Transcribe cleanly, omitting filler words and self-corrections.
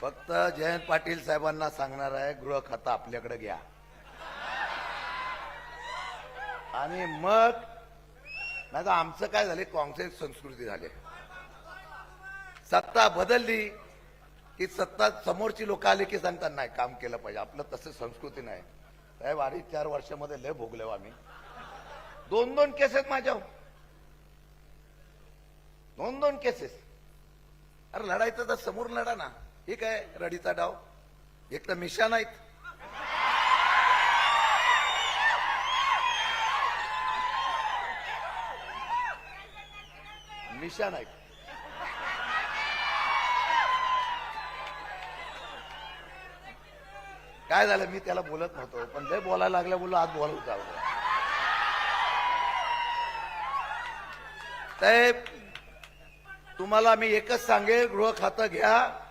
फक्त जयंत पाटील साहेबांना सांगणार आहे, गृह खातं आपल्याकडे घ्या आणि मग नाही तर आमचं काय झाले, काँग्रेस संस्कृती झाली. सत्ता बदलली की सत्ता समोरची लोक आले की सांगतात नाही काम केलं पाहिजे. आपलं तसं संस्कृती नाही साहेब. 4.5 वर्षामध्ये लय भोगले आम्ही. 2 केसेस माझ्यावर, 2 केसेस. अरे लढायचं तर समोर लढा ना. हे काय रडीचा डाव. एक तर मिशा नाहीत, मिशा नाहीत. काय झालं, मी त्याला बोलत नव्हतो पण लय बोलायला लागला. बोललो आज बोलू चालू साहेब. तुम्हाला मी एकच सांगेल, गृह खातं घ्या.